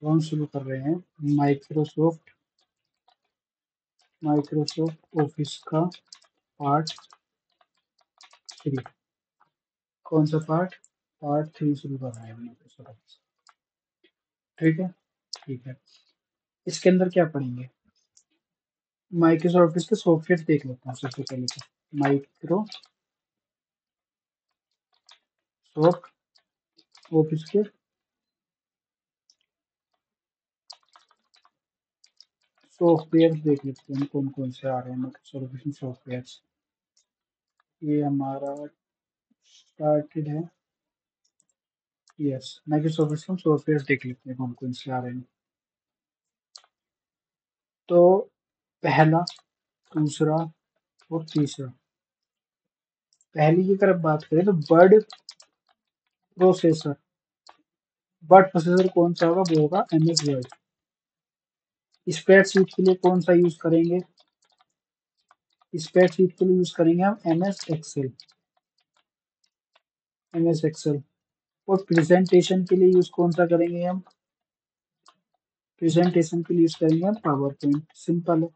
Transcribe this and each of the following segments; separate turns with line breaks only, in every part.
कौन शुरू कर रहे हैं? माइक्रोसॉफ्ट माइक्रोसॉफ्ट ऑफिस का पार्ट 3। कौन सा पार्ट? पार्ट 3 शुरू कर रहे हैं माइक्रोसॉफ्ट ऑफिस। ठीक है, ठीक है। इसके अंदर क्या पढ़ेंगे? माइक्रोसॉफ्ट ऑफिस के सॉफ्टवेयर देख लेते हैं सबसे पहले तो। माइक्रोसॉफ्ट ऑफिस के सॉफ्टवेयर देख लेते हैं कौन कौन से आ रहे हैं माइक्रोसॉफ्ट ऑफिस में सॉफ्टवेयर। ये हमारा स्टार्टेड है। यस, माइक्रोसॉफ्ट ऑफिस में सॉफ्टवेयर देख लेते हैं कौन कौन से आ रहे हैं। तो पहला, दूसरा और तीसरा। पहली की तरफ बात करें तो प्रोसेसर वर्ड प्रोसेसर कौन सा होगा? वो होगा MS वर्ड। स्प्रेडशीट के लिए कौन सा यूज करेंगे? स्प्रेडशीट के लिए यूज करेंगे हम MS एक्सेल। और प्रेजेंटेशन के लिए यूज कौन सा करेंगे हम? प्रेजेंटेशन के लिए यूज करेंगे हम पावर पॉइंट। सिंपल है,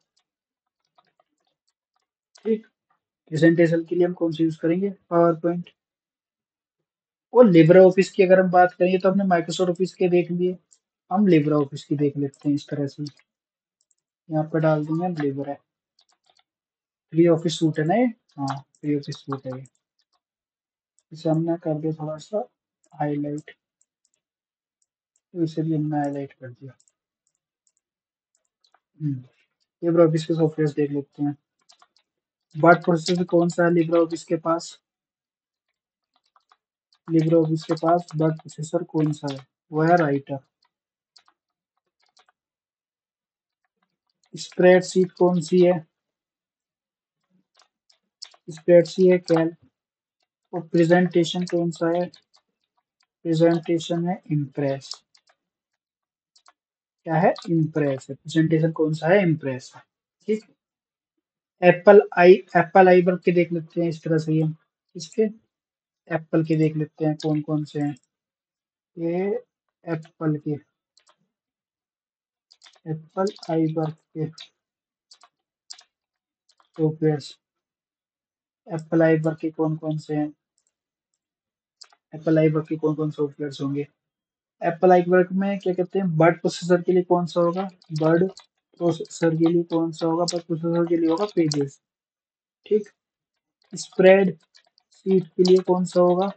ठीक। प्रेजेंटेशन के लिए हम कौन सा यूज करेंगे? Power point. और लिब्रे ऑफिस की अगर हम बात करें तो हमने माइक्रोसॉफ्ट ऑफिस के देख लिए, हम लिब्रे ऑफिस की देख लेते हैं इस तरह से। यहाँ पे डाल देंगे हम लिब्रे। फ्री ऑफिस सूट है ना ये? हाँ, फ्री ऑफिस सूट है ये। इसे हमने कर दिया थोड़ा सा हाईलाइट, तो इसे भी हमने हाईलाइट कर दिया। लिब्रे ऑफिस के सॉफ्टवेयर देख लेते हैं। वर्ड प्रोसेसर कौन सा है लिब्रे ऑफिस के पास? लिब्रे ऑफिस के पास वर्ड प्रोसेसर कौन सा है? वो है राइटर। स्प्रेडशीट कौन सी है? स्प्रेडशीट है कैल। और प्रेजेंटेशन कौन सा है? प्रेजेंटेशन है इम्प्रेस। क्या है? इम्प्रेस है। प्रेजेंटेशन कौन सा है? इम्प्रेस है, ठीक। एप्पल आई वर्क के देख लेते हैं इस तरह से हम। इसके एप्पल के देख लेते हैं कौन कौन से हैं। ये एप्पल के एप्पल आई वर्क के सॉफ्टवेयर। एप्पल आई वर्क के कौन कौन से हैं? एप्पल आई वर्क के कौन कौन सॉफ्टवेयर होंगे? एप्पल आई वर्क में क्या कहते हैं? वर्ड प्रोसेसर के लिए कौन सा होगा? वर्ड प्रोसेसर के लिए कौन सा होगा? वर्ड प्रोसेसर के लिए होगा पेजेस, ठीक। स्प्रेड शीट के लिए कौन सा होगा?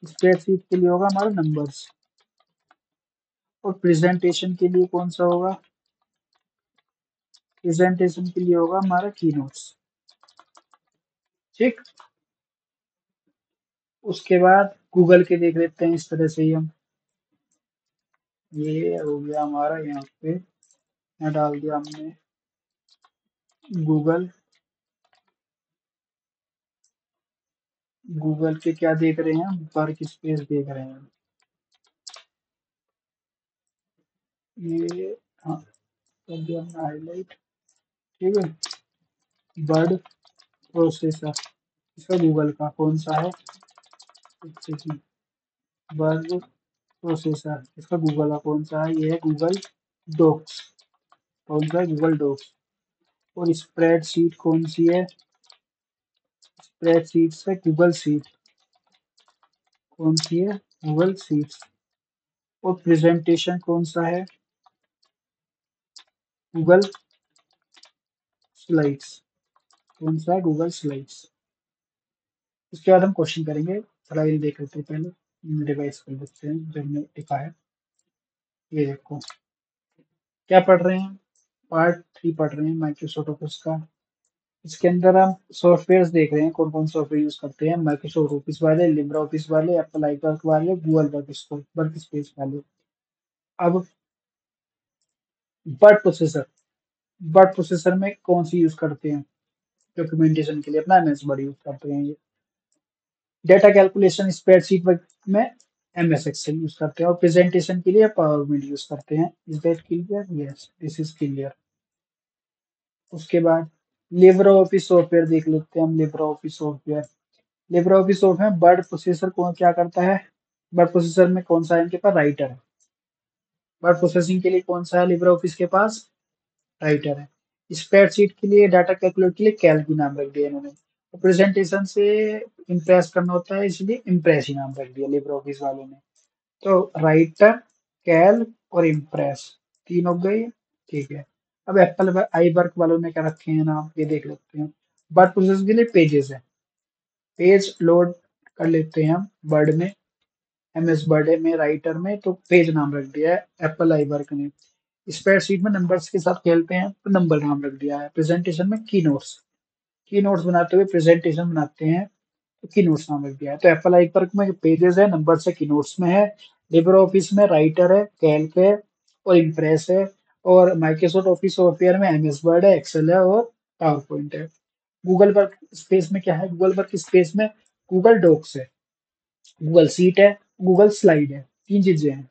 स्प्रेड शीट के लिए होगा हमारा नंबर्स। और प्रेजेंटेशन के लिए कौन सा होगा? प्रेजेंटेशन के लिए होगा हमारा की नोट्स, ठीक। उसके बाद गूगल के देख लेते हैं इस तरह से ही हम। ये हो गया हमारा, यहाँ पे यहाँ डाल दिया हमने गूगल। गूगल के क्या देख रहे हैं? वर्क स्पेस देख रहे हैं ये। हाँ, कर दिया हमने हाईलाइट, ठीक है। वर्ड प्रोसेसर इसका गूगल का कौन सा है? वर्ड प्रोसेसर इसका गूगल का कौन सा है? ये है गूगल डॉक्स। कौन सा है? Google docs. और स्प्रेड शीट कौन सी है? स्प्रेड शीट से गूगल शीट। कौन सी है? Google sheets. और प्रेजेंटेशन कौन सा है? Google slides. कौन सा है? Google slides. उसके बाद हम क्वेश्चन करेंगे, थोड़ा ये देख लेते हैं पहले। डिवाइस कर लेते हैं जो हमने लिखा है। ये देखो, क्या पढ़ रहे हैं? पार्ट 3 पढ़ रहे हैं माइक्रोसॉफ्ट ऑफिस का। इसके अंदर हम सॉफ्टवेयर देख रहे हैं कौन कौन सॉफ्टवेयर यूज करते हैं। माइक्रोसॉफ्ट ऑफिस वाले, लिब्रे ऑफिस वाले, एप्पल आई वर्क वाले, गूगल वर्क स्पेस वाले। अब वर्ड प्रोसेसर, वर्ड प्रोसेसर में कौन सी यूज करते हैं? डॉक्यूमेंटेशन के लिए अपना MS वर्ड यूज करते हैं ये। डेटा कैलकुलेशन स्प्रेडशीट में MS एक्सेल यूज करते हैं। और प्रेजेंटेशन के लिए पावर पॉइंट यूज करते हैं। Is that clear? Yes, this is clear. उसके बाद लिब्रे ऑफिस सॉफ्टवेयर देख लेते हैं हम। Libre office software, Libre office software में वर्ड प्रोसेसर कौन क्या करता है? वर्ड प्रोसेसर में कौन सा है इनके पास? राइटर है। वर्ड प्रोसेसिंग के लिए कौन सा है लिब्रे ऑफिस के पास? राइटर है। स्प्रेडशीट के लिए, डाटा कैलकुलेट के लिए कैल्क भी नाम रख दिया इन्होंने। तो प्रेजेंटेशन से इम्प्रेस करना होता है इसलिए इम्प्रेस ही नाम रख दिया लिब्रे ऑफिस वालों ने। तो राइटर, कैल और इम्प्रेस, तीन हो गई। ठीक है। अब एप्पल आई वर्क वालों ने क्या रखे हैं नाम, ये देख लेते हैं। वर्ड प्रोसेस के लिए पेजेस है, पेज लोड कर लेते हैं हम वर्ड में, एमएस वर्ड में, राइटर में, तो पेज नाम रख दिया है एप्पल आई वर्क ने। स्प्रेडशीट में नंबर्स के साथ खेलते हैं तो नंबर नाम रख दिया है। प्रेजेंटेशन में की नोट्स, की नोट्स बनाते हुए प्रेजेंटेशन बनाते हैं तो की नोट्स नाम रख दिया है। तो एप्पल आई वर्क में पेजेस है, नंबर से की नोट्स में है। लिब्रे ऑफिस में राइटर है, कैल्क है और इम्प्रेस है। और माइक्रोसॉफ्ट ऑफिस सॉफ्टवेयर में एमएस वर्ड है, एक्सेल है और पावर पॉइंट है। गूगल वर्क स्पेस में क्या है? गूगल वर्क स्पेस में गूगल डॉक्स है, गूगल सीट है, गूगल स्लाइड है, तीन चीजें हैं।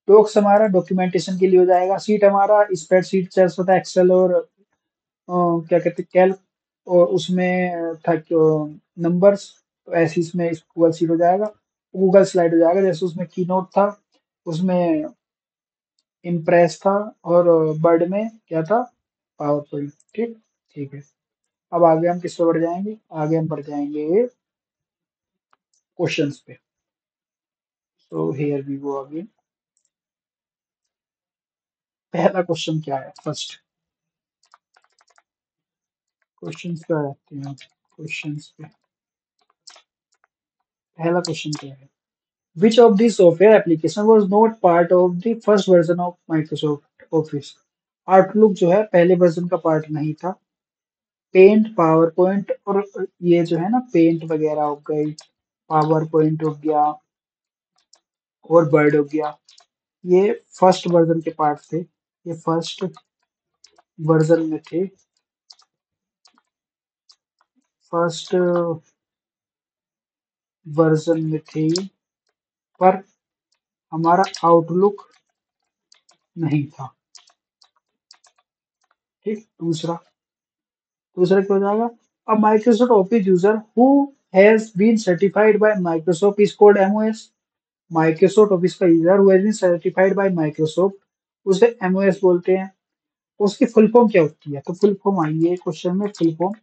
डॉक्स हमारा डॉक्यूमेंटेशन के लिए हो जाएगा, सीट हमारा स्प्रेडशीट जैसा होता है, एक्सेल और क्या कहते हैं कैल्क, और उसमें था नंबर्स, तो ऐसे इसमें गूगल सीट हो जाएगा। गूगल स्लाइड हो जाएगा, जैसे उसमें की नोट था, उसमें इम्प्रेस था, और वर्ड में क्या था? Power point. ठीक, ठीक है। अब आगे हम किस पे बढ़ जाएंगे? आगे हम बढ़ जाएंगे क्वेश्चंस पे। So here we go again. पहला क्वेश्चन क्या है? फर्स्ट क्वेश्चंस पे आते हैं, क्वेश्चंस पे। पहला क्वेश्चन क्या है? Which of these software application was not part of the first version of Microsoft Office? Outlook जो है पहले वर्जन का पार्ट नहीं था। पेंट, पावर पॉइंट और ये जो है ना पेंट वगैरह हो गई, पावर पॉइंट हो गया और वर्ड हो गया, ये फर्स्ट वर्जन के पार्ट थे, ये फर्स्ट वर्जन में थे, फर्स्ट वर्जन में थे ये, पर हमारा आउटलुक नहीं था। ठीक, दूसरा, दूसरा क्या हो जाएगा? A Microsoft Office user who has been certified by Microsoft is called MOS. Microsoft Office का user who has been certified by Microsoft, उसे एमओएस बोलते हैं। उसकी फुल फॉर्म क्या होती है? तो फुल फॉर्म आई है क्वेश्चन में, फुल फॉर्म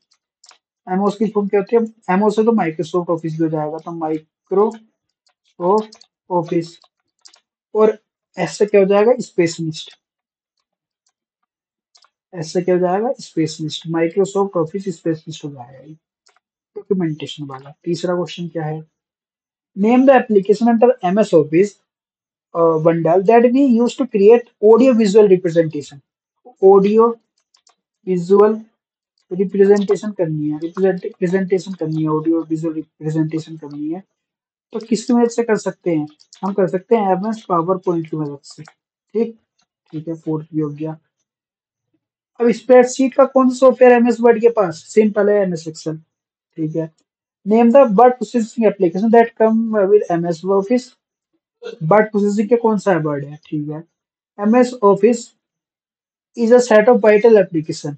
एमओएस की फॉर्म क्या होती है? एमओएस से तो माइक्रोसॉफ्ट ऑफिस भी हो जाएगा, तो माइक्रोसॉफ्ट ऑफिस। और एस से क्या हो जाएगा? स्पेशलिस्ट। एस से क्या हो जाएगा? स्पेशलिस्ट, माइक्रोसॉफ्ट ऑफिस स्पेशलिस्ट हो जाएगा ये, डॉक्यूमेंटेशन वाला। तीसरा क्वेश्चन क्या है? Name the application under MS office bundle that we use to create audio visual representation। Audio visual representation करनी है, रिप्रेजेंटेशन करनी है, ऑडियो विजुअल रिप्रेजेंटेशन करनी है, तो किसकी मदद से कर सकते हैं? हम कर सकते हैं एमएस पावर पॉइंट की मदद से। ठीक, ठीक है, फोर्थ भी हो गया। अब स्प्रेडशीट का कौन सा सॉफ्टवेयर एमएस वर्ड के पास? सिंपल है, एमएस एक्सेल। ठीक है। Name the word processing application that come with MS office. Word processing के कौन सा वर्ड है? ठीक है। MS office is a set of vital application.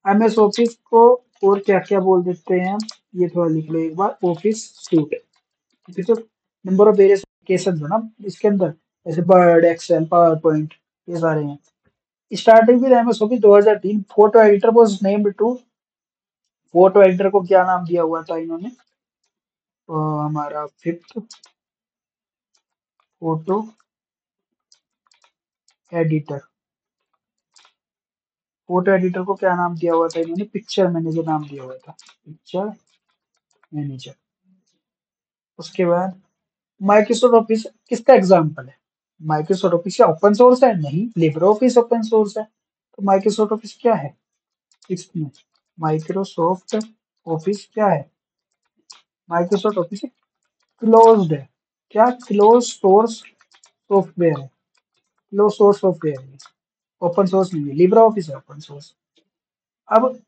MS office को और क्या क्या बोल देते हैं हम, ये थोड़ा लिख लो एक बार। ऑफिस सूट, ठीक है, नंबर ऑफ वेरियस एप्लीकेशन है ना इसके अंदर, जैसे वर्ड, एक्सेल, पावर पॉइंट, ये सारे हैं। Starting with MS Office 2003, photo editor was named to. Photo editor को क्या नाम दिया हुआ था इन्होंने? हमारा fifth photo editor. Photo editor को क्या नाम दिया हुआ था इन्होंने? पिक्चर मैनेजर नाम दिया हुआ था, पिक्चर मैनेजर। उसके बाद माइक्रोसॉफ्ट ऑफिस किसका एग्जाम्पल है? माइक्रोसॉफ्ट ऑफिस क्या ओपन सोर्स है? नहीं, लिब्रे ऑफिस ओपन सोर्स है। तो माइक्रोसॉफ्ट ऑफिस क्या है इसमें? माइक्रोसॉफ्ट ऑफिस क्या है? माइक्रोसॉफ्ट ऑफिस क्लोज्ड है। क्या? क्लोज सोर्स सॉफ्टवेयर है, क्लोज सोर्स सॉफ्टवेयर है, ओपन सोर्स नहीं है। लिब्रे ऑफिस है ओपन सोर्स। अब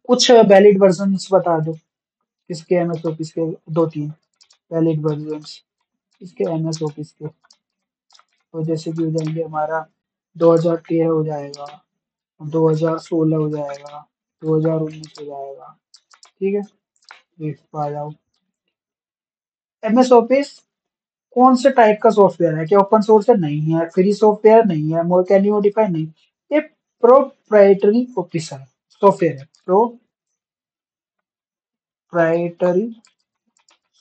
कुछ वैलिड वर्जन बता दो किसके एमएस ऑफिस के, दो तीन वैलिड वर्जन इसके एमएस ऑफिस के। तो जैसे कि हो जाएंगे हमारा 2013 हो जाएगा, 2016 हो जाएगा, 2019 हो जाएगा। ठीक है, नेक्स्ट पे आ जाओ। एमएस ऑफिस कौन से टाइप का सॉफ्टवेयर है? क्या ओपन सोर्स है? नहीं है। Free software? नहीं है। More can you modify? नहीं। ये प्रोप्राइटरी ऑफिसर सॉफ्टवेयर है। प्रोप्राइटरी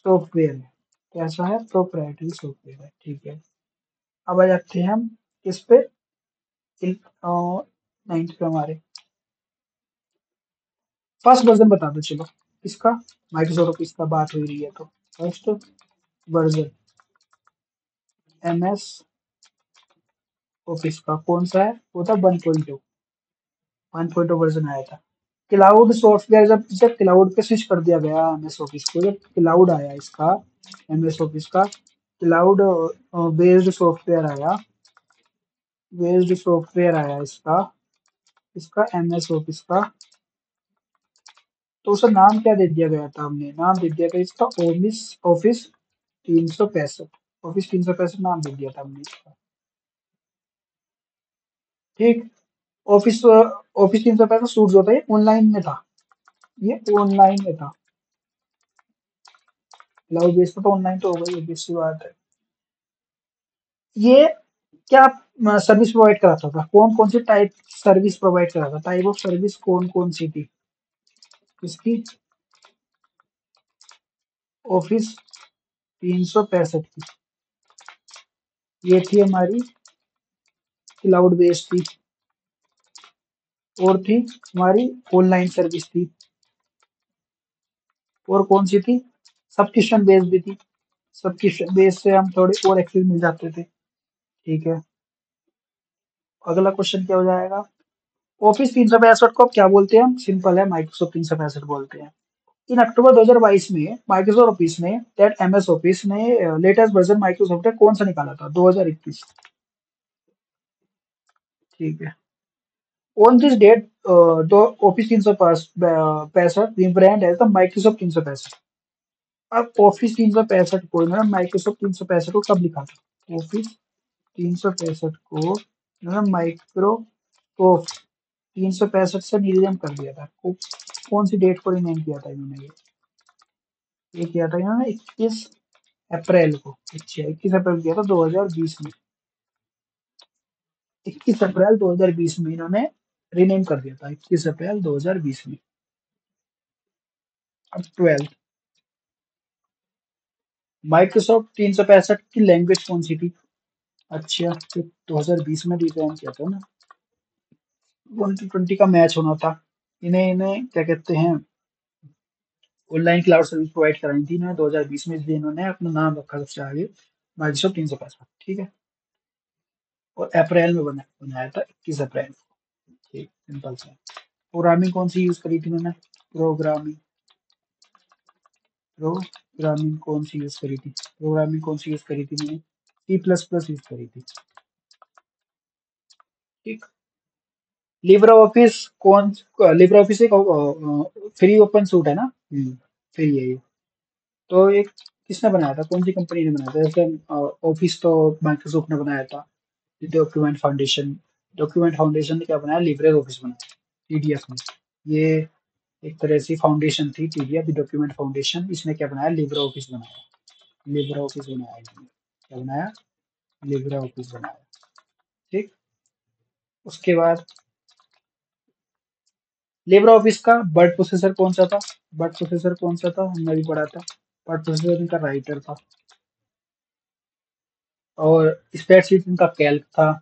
सॉफ्टवेयर है। कैसा है? प्रोप्राइटरी सॉफ्टवेयर है। ठीक है। अब आ जाते हैं हम इस पे, नाइन्थ पे हमारे फर्स्ट वर्जन बता दो चलो इसका। माइक्रोसॉफ्ट ऑफिस का बात हो रही है तो first version M S Office का कौन सा है? वो था 1.2। 1.2 वर्जन आया था। क्लाउड सॉफ्टवेयर जब जब क्लाउड पे स्विच कर दिया गया एम एस ऑफिस को, जब क्लाउड आया इसका, एम एस ऑफिस का क्लाउड बेस्ड सॉफ्टवेयर आया, इसका, एम एस ऑफिस का, तो उसका नाम क्या दे दिया गया था? हमने नाम दे दिया था इसका ऑफिस, ऑफिस 365। ऑफिस 365 नाम दे दिया था हमने इसका। ठीक। ऑफिस ऑफिस 365 सूट जो था ये ऑनलाइन में था, ये ऑनलाइन में था। क्लाउड बेस्ड पर तो ऑनलाइन तो होगा, ये obvious सी बात है। ये क्या सर्विस प्रोवाइड कराता था? कौन कौन सी टाइप सर्विस प्रोवाइड कराता? टाइप ऑफ सर्विस कौन कौन सी थी इसकी? ऑफिस 365 की ये थी हमारी क्लाउड बेस्ड थी, और थी हमारी ऑनलाइन सर्विस थी, और कौन सी थी? सब्सक्रिप्शन बेस्ड भी थी। सब्सक्रिप्शन बेस से हम थोड़े और एक्सेस मिल जाते थे। ठीक है। अगला क्वेश्चन क्या हो जाएगा? ऑफिस 365 को अब क्या बोलते हैं? हम सिंपल है, माइक्रोसॉफ्ट 365 बोलते हैं। इन अक्टूबर 2022 में माइक्रोसॉफ्ट ऑफिस ने, दैट एमएस ऑफिस ने लेटेस्ट वर्जन माइक्रोसॉफ्ट ने कौन सा निकाला था? 2021। ठीक है। On this date the Office 365 rebrand as the Microsoft 365। अब ऑफिस 365 को इन्होंने माइक्रोसॉफ्ट 365 को कब लिखा था? ऑफिस 365 को इन्होंने माइक्रोसॉफ्ट 365 से रीनेम कर दिया था। कौन सी डेट को रीनेम किया था इन्होंने? ये किया था इन्होंने 21 अप्रैल को। अच्छा, 21 अप्रैल किया था 2020 में। 21 अप्रैल 2020 में इन्होंने रीनेम कर दिया था, 21 अप्रैल 2020 में। अब 12 माइक्रोसॉफ्ट 365 की लैंग्वेज कौन सी थी? अच्छा, तो 2020 में रीनेम किया था ना, 2020 का मैच होना था। इन्हें इन्हें क्या कहते हैं, ऑनलाइन क्लाउड सर्विस प्रोवाइड कराई थी इन्होंने 2020 में, इसलिए इन्होंने अपना नाम रखा सबसे आगे माइक्रोसॉफ्ट 365। ठीक है। और अप्रैल में बनाया था, 21 अप्रैल। ठीक, सिंपल सा। प्रोग्रामिंग कौन सी यूज करी थी उन्होंने? प्रोग्रामिंग प्रोग्रामिंग कौन सी यूज करी थी? प्रोग्रामिंग कौन सी यूज करी थी मैंने? C++ यूज करी थी। ठीक। लिब्रे ऑफिस कौन, लिब्रे ऑफिस एक फ्री ओपन सूट है ना? फ्री है ये। तो एक किसने बनाया था? कौन सी कंपनी ने बनाया था? जैसे ऑफिस तो माइक्रोसॉफ्ट ने बनाया था, डॉक्यूमेंट फाउंडेशन ने क्या बनाया? लिब्रे ऑफिस बनाया, टीडीएफ में। ये एक तरह से फाउंडेशन थी टीडीएफ डॉक्यूमेंट फाउंडेशन, इसने क्या बनाया? लिब्रे ऑफिस बनाया। लिब्रे ऑफिस बनाया इसने। क्या बनाया? लिब्रे ऑफिस बनाया। ठीक। उसके बाद लिब्रे ऑफिस का वर्ड प्रोसेसर कौन सा था? वर्ड प्रोसेसर कौन सा था? हमने भी पढ़ा था। वर्ड प्रोसेसर इनका राइटर था, और स्प्रेडशीट इनका कैल्क था,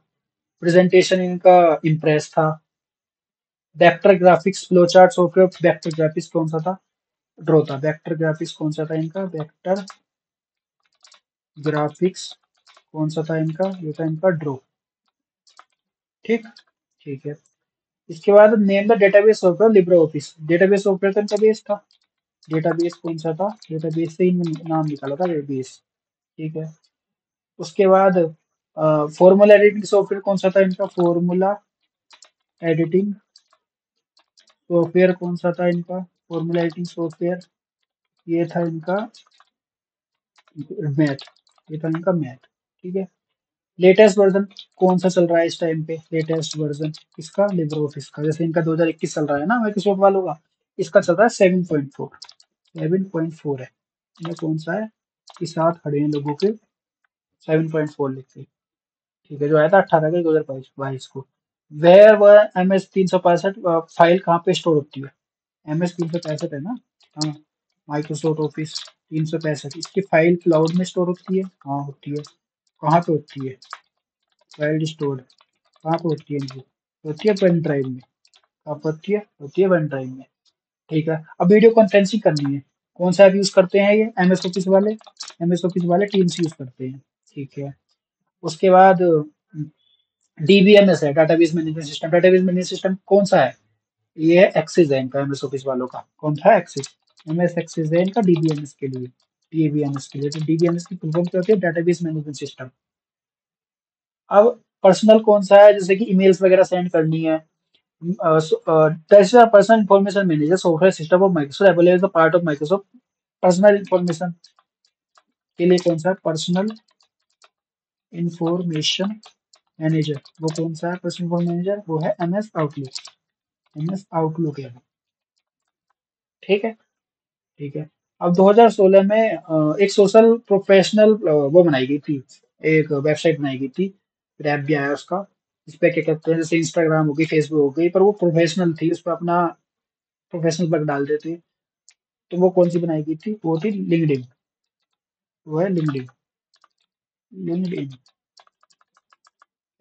प्रेजेंटेशन इनका इम्प्रेस था। Vector graphics flowchart software vector graphics कौन सा था? ड्रॉ था। वेक्टर ग्राफिक्स कौन सा था इनका? वेक्टर ग्राफिक्स कौन सा था इनका? ये था इनका ड्रॉ। ठीक। ठीक है। इसके बाद name the database software Libre office. Database software का इनका बेस था। डेटाबेस कौन सा था? डेटाबेस से ही नाम निकाला था, बेस। ठीक है। उसके बाद फॉर्मूला एडिटिंग सॉफ्टवेयर कौन सा था इनका? फॉर्मूला एडिटिंग सॉफ्टवेयर कौन सा था इनका? फॉर्मूला एडिटिंग सॉफ्टवेयर ये था इनका मैथ। ये था इनका मैथ। ठीक है। लेटेस्ट वर्जन कौन सा चल रहा है इस टाइम पे? लेटेस्ट वर्जन इसका लिब्रे ऑफिस का, जैसे इनका 2021 चल रहा है ना माइक्रोसॉफ्ट वालों का, इसका चल रहा है 7.4। 7.4 है। ये कौन सा है? के साथ खड़े हैं लोगों के 7.4 लिखते हैं। ठीक है, जो आया था 18 अगस्त 2022 को। वेयर वह MS 365 फाइल कहाँ पे स्टोर होती है? MS 365 है ना? हाँ, माइक्रोसॉफ्ट ऑफिस 365 इसकी फाइल क्लाउड में स्टोर होती है? हाँ होती है। कहाँ पे होती है? फाइल स्टोर कहाँ पे होती है इनकी? होती है पेन ड्राइव में। कहाँ पे होती है? होती है पेन ड्राइव में। ठीक है, अब वीडियो कॉन्फ्रेंसिंग करनी है। कौन सा ऐप यूज करते हैं ये MS ऑफिस वाले? MS ऑफिस वाले टीम्स यूज करते हैं। ठीक है, उसके बाद DBMS है, database management system. Database management system कौन सा है? ये है एक्सिस है इनका, MS ऑफिस वालों का। कौन था? एक्सिस। MS एक्सिस है इनका DBMS के लिए। DBMS के लिए तो DBMS की फुल फॉर्म क्या होती है? Database management system. अब पर्सनल कौन सा है? जैसे कि ईमेल्स वगैरह सेंड करनी है। Personal information manager software system of Microsoft available part of Microsoft personal information के लिए कौन सा? Personal information manager. वो कौन सा है पर्सनल इंफॉर्मेशन मैनेजर? वो है MS आउटलुक। MS आउटलुक है। ठीक है। ठीक है। अब 2016 में एक सोशल प्रोफेशनल वो बनाई गई थी। एक वेबसाइट बनाई गई थी, फिर ऐप भी आया उसका। इस पे क्या कहते हैं, जैसे इंस्टाग्राम हो गई, फेसबुक हो गई, पर वो प्रोफेशनल थी, उस पर अपना प्रोफेशनल वर्क डाल देते। तो वो कौन सी बनाई गई थी? वो थी लिंक्डइन। वो है लिंक्डइन। LinkedIn,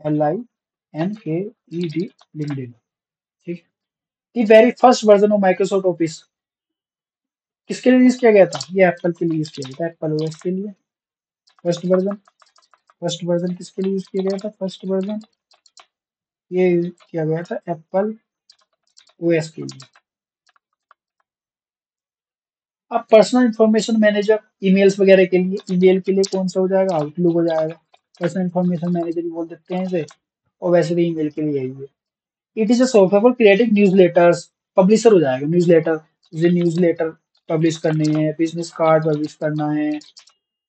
LINKED, LinkedIn. ठीक। The very first version of Microsoft Office किसके लिए यूज किया गया था? ये एप्पल के लिए यूज किया गया था, एप्पल OS के लिए। First version. फर्स्ट वर्जन किसके लिए यूज किया गया था? फर्स्ट वर्जन ये यूज किया गया था एप्पल OS के लिए। अब पर्सनल इंफॉर्मेशन मैनेजर ईमेल्स वगैरह के लिए, ईमेल के लिए कौन सा हो जाएगा? आउटलुक हो जाएगा। पर्सनल इंफॉर्मेशन मैनेजर भी बोल देते हैं इसे। और वैसे भी ईमेल के लिए यही है। It is a software for creating newsletters. Publisher हो जाएगा न्यूज़लेटर। जैसे न्यूज़लेटर पब्लिश करने हैं, बिजनेस कार्ड पब्लिश करना है,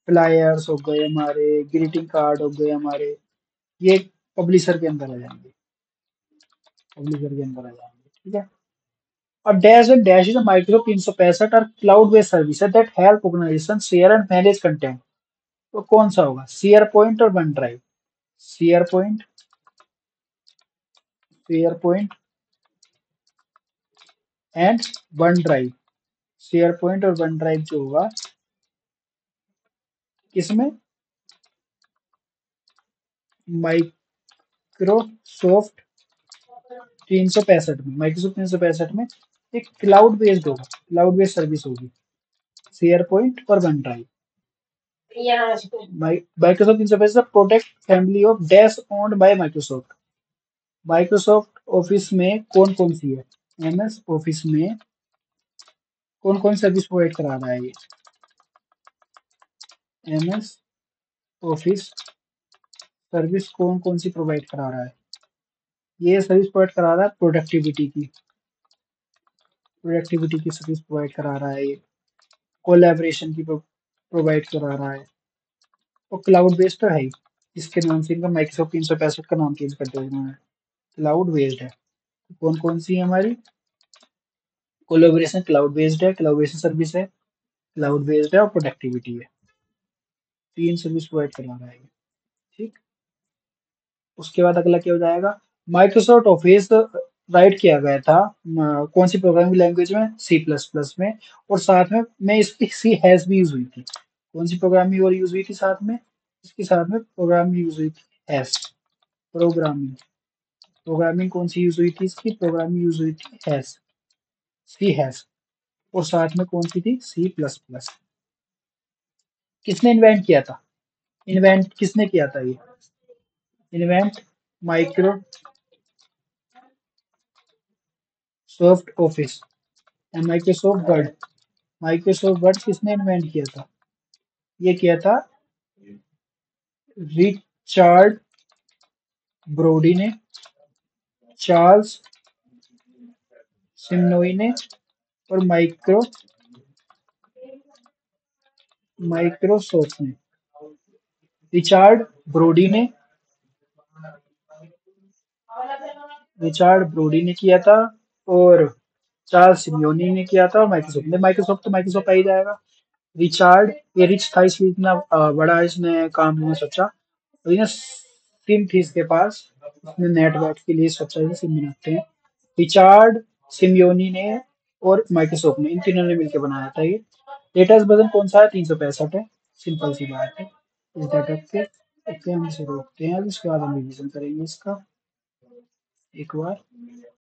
फ्लायर्स हो गए हमारे, ग्रीटिंग कार्ड हो गए हमारे, ये पब्लिशर के अंदर आ जाएंगे। पब्लिशर के अंदर आ जाएंगे। ठीक है। और डैश इज a Microsoft 365 और cloud based service that help organisation share and manage content. तो कौन सा होगा? शेयर पॉइंट और OneDrive. SharePoint, SharePoint and OneDrive. SharePoint और वन ड्राइव जो होगा किसमें? माइक्रोसॉफ्ट 365 में। माइक्रोसॉफ्ट 365 में एक क्लाउड बेस्ड होगा, क्लाउड बेस्ड सर्विस होगी। शेयर पॉइंट और one drive. Microsoft 365 product family of dash owned by Microsoft. Microsoft office में कौन कौन सी है? MS ऑफिस में कौन कौन सर्विस प्रोवाइड करा रहा है ये? MS ऑफिस सर्विस कौन कौन सी प्रोवाइड करा रहा है? ये सर्विस प्रोवाइड करा रहा है प्रोडक्टिविटी की। प्रोडक्टिविटी की सर्विस प्रोवाइड करा रहा है ये। कोलैबोरेशन की प्रोवाइड करा रहा है। और क्लाउड बेस्ड तो है ही। इसके नाम से इनका माइक्रोसॉफ्ट 365 का नाम चेंज कर दिया इन्होंने। क्लाउड बेस्ड है। कौन कौन सी है हमारी? कोलैबोरेशन क्लाउड बेस्ड है, कोलैबोरेशन सर्विस है, क्लाउड बेस्ड है और प्रोडक्टिविटी है। तीन सर्विस प्रोवाइड करा रहा है ये। ठीक। उसके बाद अगला क्या हो जाएगा? माइक्रोसॉफ्ट ऑफिस राइट किया गया था कौन सी प्रोग्रामिंग लैंग्वेज में? C++ में। और साथ में इसकी सी हैश भी यूज हुई थी। कौन सी प्रोग्रामिंग और यूज हुई थी साथ में? इसके साथ में प्रोग्रामिंग यूज हुई थी हैश। प्रोग्रामिंग, प्रोग्रामिंग कौन सी यूज हुई थी? इसकी प्रोग्रामिंग यूज हुई थी हैश, सी हैश। और साथ में कौन सी थी? C++। किसने इन्वेंट किया था? इन्वेंट किसने किया था ये? Invent Microsoft office and Microsoft word. Microsoft word किसने इन्वेंट किया था? ये किया था रिचार्ड ब्रोडी ने, चार्ल्स सिमनोई ने और माइक्रोसॉफ्ट ने। रिचार्ड ब्रोडी ने, रिचार्ड ब्रोडी ने किया था, और चार्ल्स सिमोनी ने किया था, और माइक्रोसॉफ्ट ने। माइक्रोसॉफ्ट तो माइक्रोसॉफ्ट आ ही जाएगा। रिचार्ड, ये रिच था इसलिए इतना बड़ा इसने काम नहीं सोचा। और ये सिम थी इसके पास, उसने नेट वेट के लिए सोचा है सिम बनाते हैं। रिचार्ड सिमियोनी ने और माइक्रोसॉफ्ट ने, इन तीनों ने मिलकर बनाया था ये। लेटेस्ट वर्जन कौन सा है? 365 है। सिंपल सी बात है। इस डाटा के ओके हम इसे रोकते हैं, अब इसके बाद हम रिवीजन करेंगे इसका एक बार।